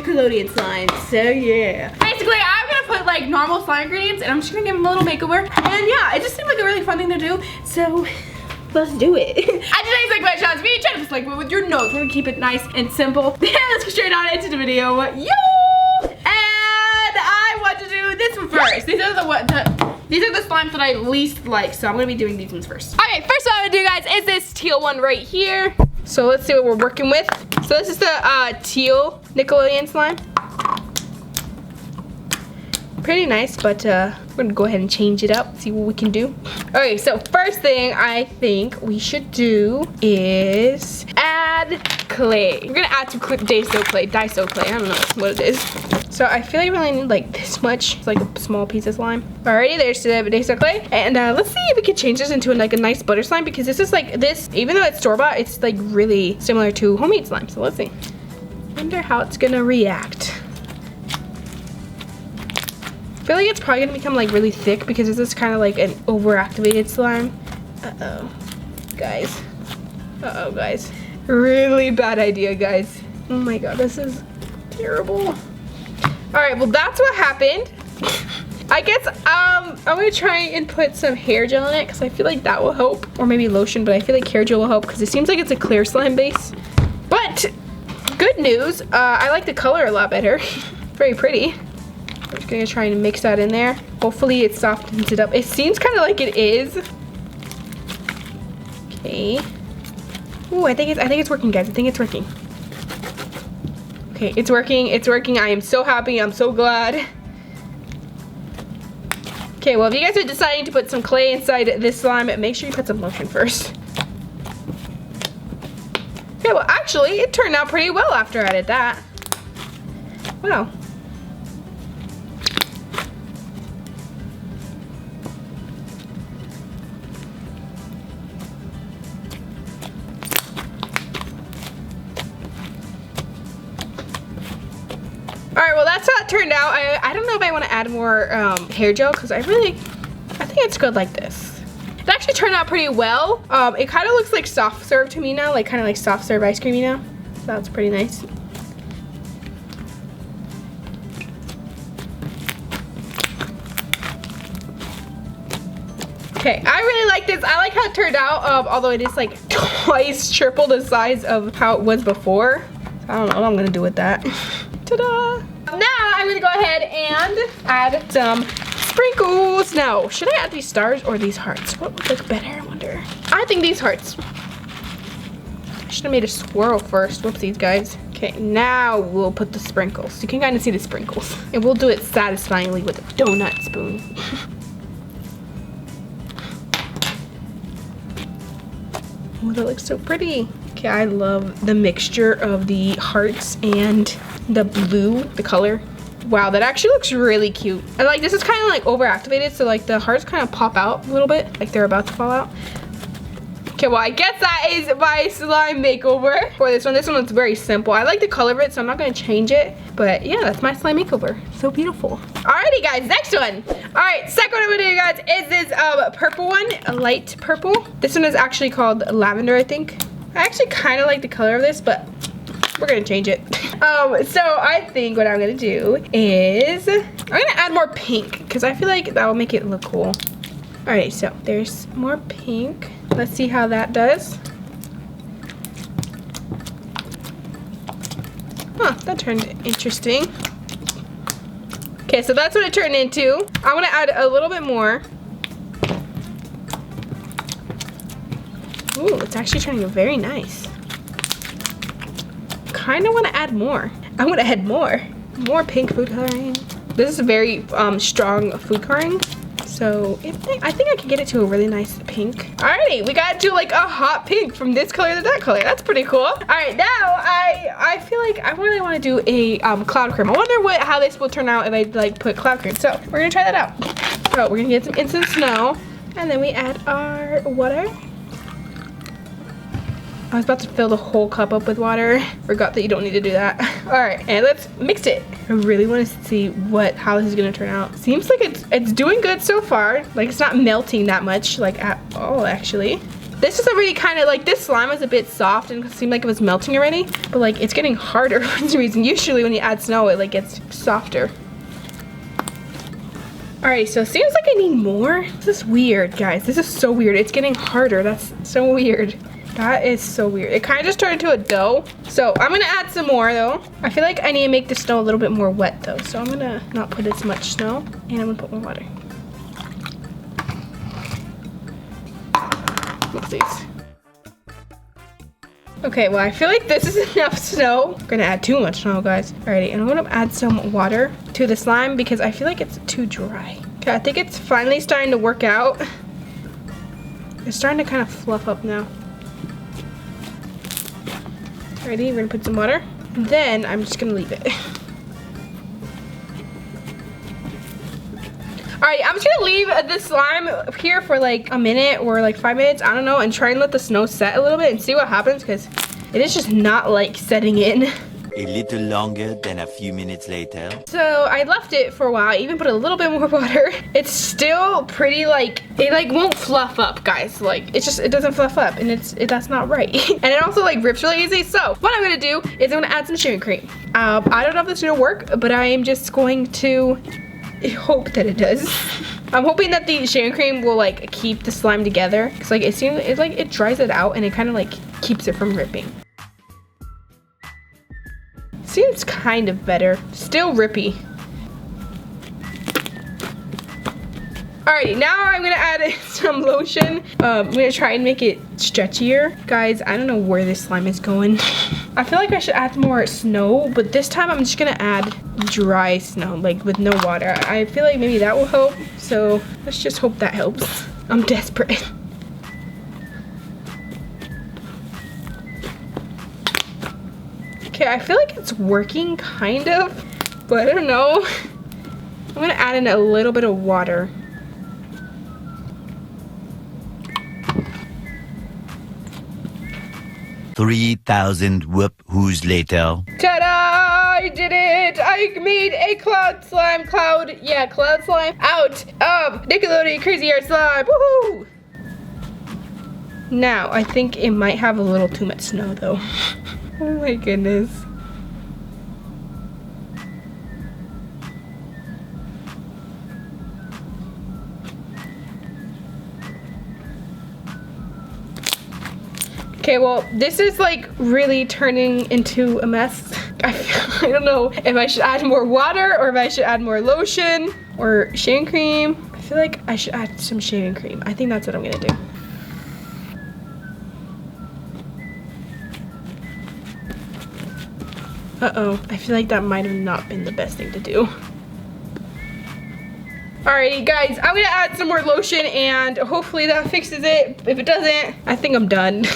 Nickelodeon slime. So yeah. Basically, I'm gonna put like normal slime ingredients and I'm just gonna give them a little makeover. And yeah, it just seemed like a really fun thing to do. So let's do it. And today's like my shots, me trying to like with your nose. We're gonna keep it nice and simple. Yeah, let's go straight on into the video. Yo! And I want to do this one first. These are the slimes that I least like, so I'm gonna be doing these ones first. Okay, first one I'm gonna do, guys, is this teal one right here. So let's see what we're working with. So this is the teal Nickelodeon slime. Pretty nice, but we're gonna go ahead and change it up, see what we can do. Okay, so first thing I think we should do is add clay. We're gonna add some Daiso clay, I don't know what it is. So I feel like we only need like this much. It's like a small piece of slime. Alrighty, there's the Daiso clay. And let's see if we can change this into like a nice butter slime, because this is like this, even though it's store-bought, it's like really similar to homemade slime. So let's see. Wonder how it's gonna react. I feel like it's probably gonna become like really thick because this is kind of like an overactivated slime. Uh-oh, guys. Uh-oh, guys. Really bad idea, guys. Oh my god, this is terrible. All right, well that's what happened. I guess I'm gonna try and put some hair gel in it because I feel like that will help, or maybe lotion, but I feel like hair gel will help because it seems like it's a clear slime base. But good news, I like the color a lot better. Very pretty. I'm just gonna try and mix that in there. Hopefully it softens it up. It seems kind of like it is. Okay. Ooh, I think it's working, guys. I think it's working. Okay, it's working. It's working. I am so happy. I'm so glad. Okay, well, if you guys are deciding to put some clay inside this slime, make sure you put some lotion first. Okay, well, actually, it turned out pretty well after I did that. Wow. Alright, well that's how it turned out. I don't know if I want to add more hair gel because I think it's good like this. It actually turned out pretty well. It kind of looks like soft serve to me now, like kind of like soft serve ice cream, you know? So that's pretty nice. Okay, I really like this. I like how it turned out, although it is like twice triple the size of how it was before. I don't know what I'm gonna do with that. Ta-da! Now I'm gonna go ahead and add some sprinkles. Now, should I add these stars or these hearts? What would look better, I wonder? I think these hearts. I should have made a swirl first. Whoopsies, guys. Okay, now we'll put the sprinkles. You can kind of see the sprinkles. And we'll do it satisfyingly with a donut spoon. Oh, that looks so pretty. Okay, I love the mixture of the hearts and the blue, the color. Wow, that actually looks really cute. And like, this is kind of like overactivated, so like the hearts kind of pop out a little bit, like they're about to fall out. Okay, well I guess that is my slime makeover for this one. This one was very simple. I like the color of it, so I'm not gonna change it. But yeah, that's my slime makeover. So beautiful. Alrighty guys, next one. Alright, second one I'm gonna do, guys, is this purple one, a light purple. This one is actually called lavender, I think. I actually kind of like the color of this, but we're gonna change it. So I think what I'm gonna do is I'm gonna add more pink because I feel like that will make it look cool. Alright, so there's more pink. Let's see how that does. Huh, that turned interesting. Okay, so that's what it turned into. I'm gonna add a little bit more. Ooh, it's actually turning very nice. Kind of want to add more. I want to add more pink food coloring. This is a very strong food coloring, so I think I can get it to a really nice pink. Alrighty, we got to like a hot pink from this color to that color. That's pretty cool. Alright, now I feel like I really want to do a cloud cream. I wonder how this will turn out if I like put cloud cream. So we're gonna try that out. So we're gonna get some instant snow, and then we add our water. I was about to fill the whole cup up with water. Forgot that you don't need to do that. All right, and let's mix it. I really want to see how this is gonna turn out. Seems like it's doing good so far. Like it's not melting that much, like at all actually. This is already kind of like, this slime was a bit soft and it seemed like it was melting already, but like it's getting harder for some reason. Usually when you add snow, it like gets softer. Alright, so it seems like I need more. This is weird, guys. This is so weird. It's getting harder. That's so weird. That is so weird. It kind of just turned into a dough. So I'm gonna add some more though. I feel like I need to make the snow a little bit more wet though. So I'm gonna not put as much snow and I'm gonna put more water. Oopsies. Okay, well I feel like this is enough snow. I'm gonna add too much snow, guys. Alrighty, and I'm gonna add some water to the slime because I feel like it's too dry. Okay, I think it's finally starting to work out. It's starting to kind of fluff up now. Alrighty, we're gonna put some water. Then I'm just gonna leave it. Alright, I'm just gonna leave this slime here for like a minute or like 5 minutes, I don't know, and try and let the snow set a little bit and see what happens because it is just not like setting in. A little longer than a few minutes later. So I left it for a while, I even put a little bit more water. It's still pretty like, it like won't fluff up, guys. Like it doesn't fluff up and that's not right. And it also like rips really easy. So what I'm gonna do is I'm gonna add some shaving cream. I don't know if this is gonna work, but I am just going to hope that it does. I'm hoping that the shaving cream will like keep the slime together. Cause like it seems, it like it dries it out and it kind of like keeps it from ripping. Seems kind of better. Still rippy. Alrighty, now I'm gonna add some lotion. I'm gonna try and make it stretchier. Guys, I don't know where this slime is going. I feel like I should add more snow, but this time I'm just gonna add dry snow, like with no water. I feel like maybe that will help. So let's just hope that helps. I'm desperate. Okay, I feel like it's working kind of, but I don't know. I'm gonna add in a little bit of water. $3,000 whoop-whoos later. Ta-da! I did it! I made a cloud slime, cloud slime out of Nickelodeon Crazy Hair Slime. Woohoo! Now, I think it might have a little too much snow though. Oh my goodness. Okay, well, this is like really turning into a mess. I don't know if I should add more water or if I should add more lotion or shaving cream. I feel like I should add some shaving cream. I think that's what I'm gonna do. Uh-oh, I feel like that might have not been the best thing to do. Alrighty guys, I'm gonna add some more lotion and hopefully that fixes it. If it doesn't, I think I'm done.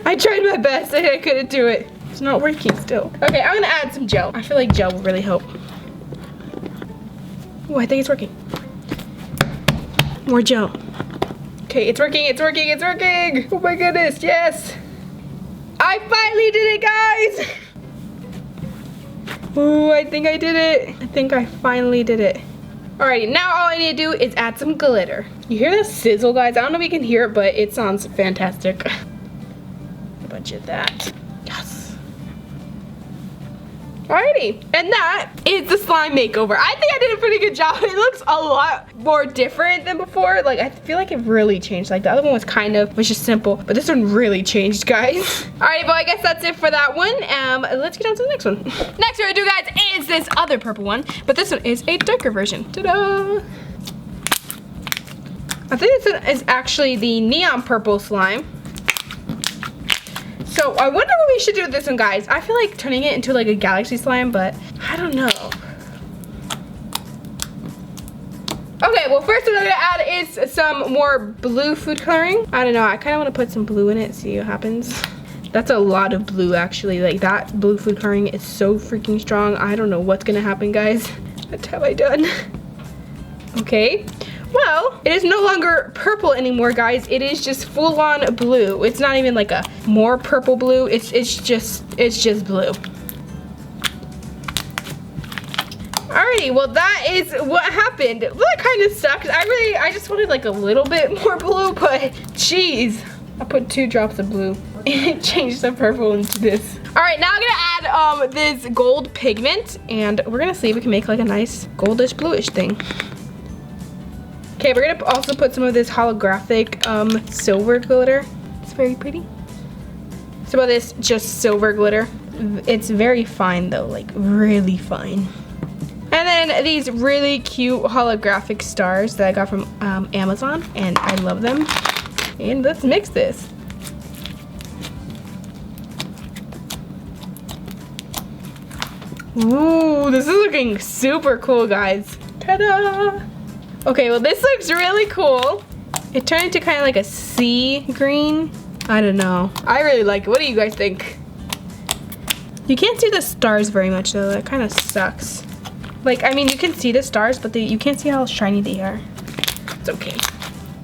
I tried my best, I couldn't do it. It's not working still. Okay, I'm gonna add some gel. I feel like gel will really help. Oh, I think it's working. More gel. Okay, it's working, it's working, it's working! Oh my goodness, yes! I finally did it, guys! Ooh, I think I did it. I think I finally did it. Alrighty, now all I need to do is add some glitter. You hear that sizzle, guys? I don't know if you can hear it, but it sounds fantastic. A bunch of that. Yes. Alrighty, and that is the slime makeover. I think I did a pretty good job. It looks a lot more different than before. Like, I feel like it really changed. Like, the other one was just simple, but this one really changed, guys. Alrighty, well, I guess that's it for that one. Let's get on to the next one. Next we're gonna do, guys, is this other purple one, but this one is a darker version. Ta-da! I think this is actually the neon purple slime. So I wonder what we should do with this one, guys. I feel like turning it into like a galaxy slime, but I don't know. Okay, well first what I'm gonna add is some more blue food coloring. I don't know, I kind of want to put some blue in it, see what happens. That's a lot of blue actually. Like that blue food coloring is so freaking strong. I don't know what's gonna happen, guys. What have I done? Okay. Well, it is no longer purple anymore, guys. It is just full-on blue. It's not even like a more purple blue. It's just blue. Alrighty, well that is what happened. Well, that kind of sucks. I just wanted like a little bit more blue, but geez. I put 2 drops of blue and it changed the purple into this. All right, now I'm gonna add this gold pigment and we're gonna see if we can make like a nice goldish bluish thing. Okay, we're gonna also put some of this holographic silver glitter. It's very pretty. Some of this just silver glitter. It's very fine though, like really fine. And then these really cute holographic stars that I got from Amazon, and I love them. And let's mix this. Ooh, this is looking super cool, guys. Ta-da! Okay, well this looks really cool. It turned into kind of like a sea green. I don't know. I really like it. What do you guys think? You can't see the stars very much though. That kind of sucks. Like, I mean, you can see the stars, but you can't see how shiny they are. It's okay.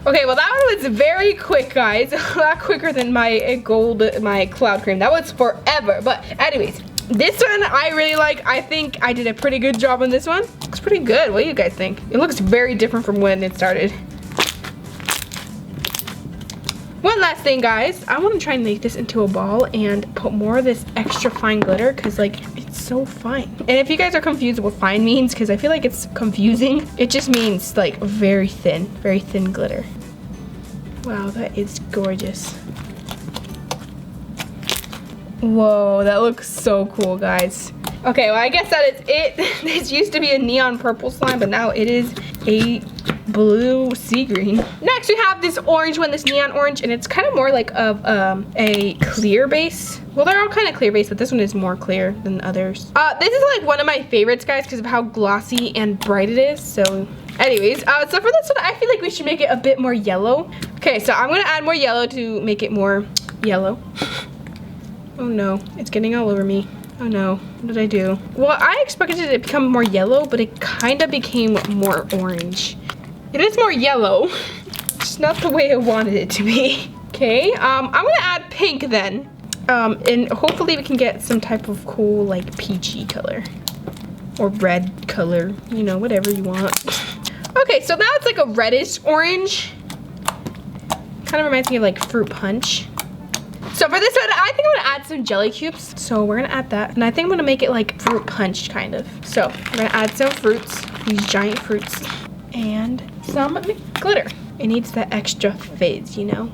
Okay, well that one was very quick, guys. A lot quicker than my cloud cream. That was forever. But anyways, this one I really like. I think I did a pretty good job on this one. Looks pretty good. What do you guys think? It looks very different from when it started. One last thing, guys. I want to try and make this into a ball and put more of this extra fine glitter because, like, it's so fine. And if you guys are confused what fine means, because I feel like it's confusing, it just means, like, very thin glitter. Wow, that is gorgeous. Whoa, that looks so cool, guys. Okay, well, I guess that is it. This used to be a neon purple slime, but now it is a blue sea green. Next we have this orange one, this neon orange, and it's kind of more like of a clear base. Well, they're all kind of clear base, but this one is more clear than others. This is like one of my favorites, guys, because of how glossy and bright it is. So anyways, so for this one, I feel like we should make it a bit more yellow. Okay, so I'm gonna add more yellow to make it more yellow. Oh no, it's getting all over me. Oh no, what did I do? Well, I expected it to become more yellow, but it kind of became more orange. It is more yellow. It's not the way I wanted it to be. Okay, I'm gonna add pink then. And hopefully we can get some type of cool, like, peachy color. Or red color, you know, whatever you want. Okay, so now it's like a reddish orange. Kind of reminds me of like fruit punch. So for this one, I think I'm gonna add some jelly cubes. So we're gonna add that. And I think I'm gonna make it like fruit punch, kind of. So we're gonna add some fruits, these giant fruits, and some glitter. It needs that extra fizz, you know?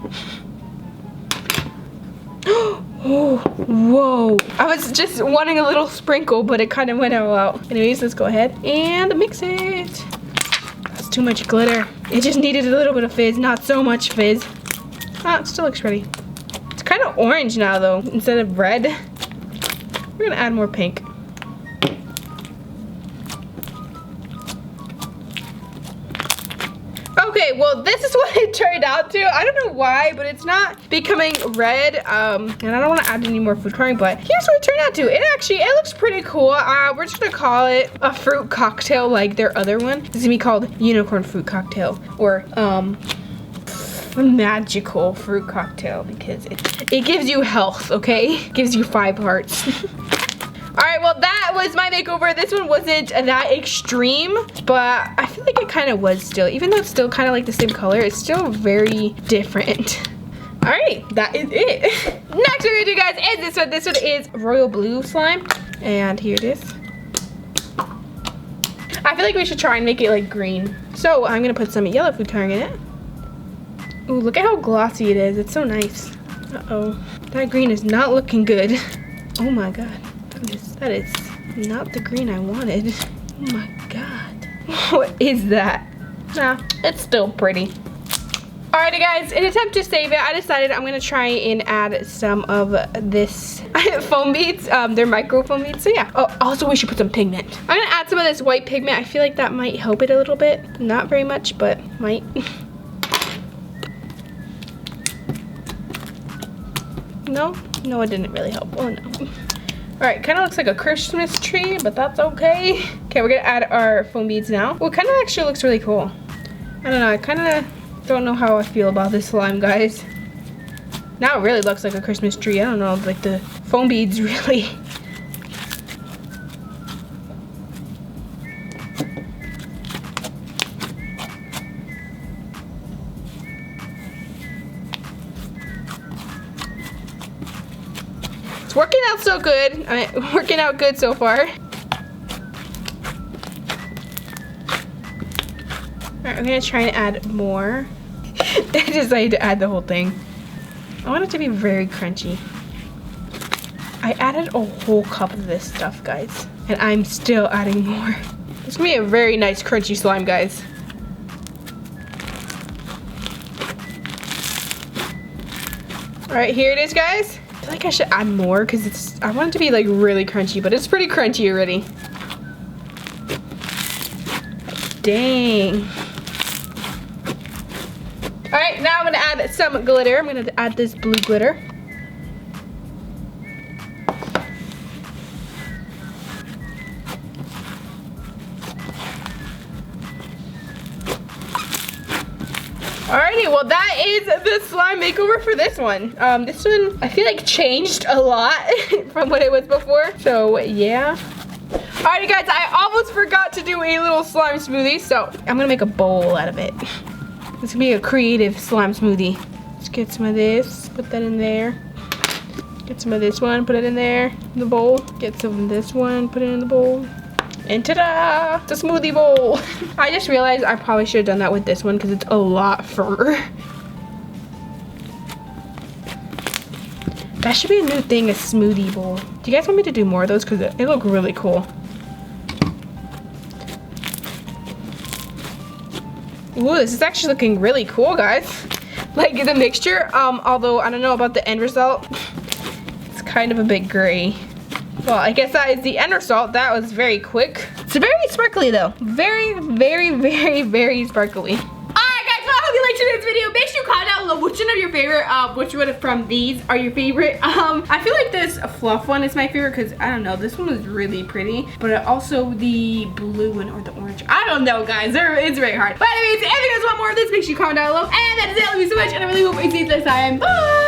Oh, whoa. I was just wanting a little sprinkle, but it kind of went all out. Anyways, let's go ahead and mix it. That's too much glitter. It just needed a little bit of fizz, not so much fizz. Ah, it still looks pretty. It's kind of orange now though, instead of red. We're gonna add more pink. Okay, well this is what it turned out to. I don't know why, but it's not becoming red. And I don't want to add any more food coloring, but here's what it turned out to. It looks pretty cool. We're just gonna call it a fruit cocktail like their other one. This is gonna be called unicorn fruit cocktail, or magical fruit cocktail, because it gives you health, okay? It gives you 5 hearts. Alright, well that was my makeover. This one wasn't that extreme, but I feel like it kind of was still. Even though it's still kind of like the same color, it's still very different. Alright, that is it. Next we're gonna do, guys, is this one. This one is royal blue slime. And here it is. I feel like we should try and make it like green. So I'm gonna put some yellow food coloring in it. Ooh, look at how glossy it is. It's so nice. Uh-oh. That green is not looking good. Oh my god. That is not the green I wanted. Oh my god. What is that? Nah, it's still pretty. Alrighty guys, in an attempt to save it, I decided I'm gonna try and add some of this foam beads. They're micro foam beads, so yeah. Oh, also we should put some pigment. I'm gonna add some of this white pigment. I feel like that might help it a little bit. Not very much, but might. No, it didn't really help. Oh no. Alright, kind of looks like a Christmas tree, but that's okay. Okay, we're gonna add our foam beads now. Well, it kind of actually looks really cool. I don't know, I kind of don't know how I feel about this slime, guys. Now it really looks like a Christmas tree. I don't know, like the foam beads really. working out so good. Working out good so far. Alright, I'm gonna try and add more. I decided to add the whole thing. I want it to be very crunchy. I added a whole cup of this stuff, guys. And I'm still adding more. It's gonna be a very nice crunchy slime, guys. Alright, here it is, guys. I feel like I should add more because I want it to be like really crunchy, but it's pretty crunchy already. Dang. Alright, now I'm gonna add some glitter. I'm gonna add this blue glitter. Alrighty, well that is the slime makeover for this one. This one I feel like changed a lot from what it was before. So yeah. Alrighty guys, I almost forgot to do a little slime smoothie, so I'm gonna make a bowl out of it. This can be a creative slime smoothie. Let's get some of this, put that in there. Get some of this one, put it in there, in the bowl. Get some of this one, put it in the bowl. And ta-da! It's a smoothie bowl. I just realized I probably should have done that with this one because it's a lot firmer. That should be a new thing, a smoothie bowl. Do you guys want me to do more of those? Because they look really cool. Ooh, this is actually looking really cool, guys. Like the mixture, although I don't know about the end result. It's kind of a bit gray. Well, I guess that is the end result. That was very quick. It's very sparkly though. Very, very, very, very sparkly. Alright guys, well I hope you liked today's video. Make sure you comment down below which one of your favorite, which one from these are your favorite. I feel like this fluff one is my favorite because I don't know, this one is really pretty. But also the blue one or the orange. I don't know guys, it's very hard. But anyways, if you guys want more of this, make sure you comment down below. And that is it, I love you so much and I really hope I see you next time. Bye!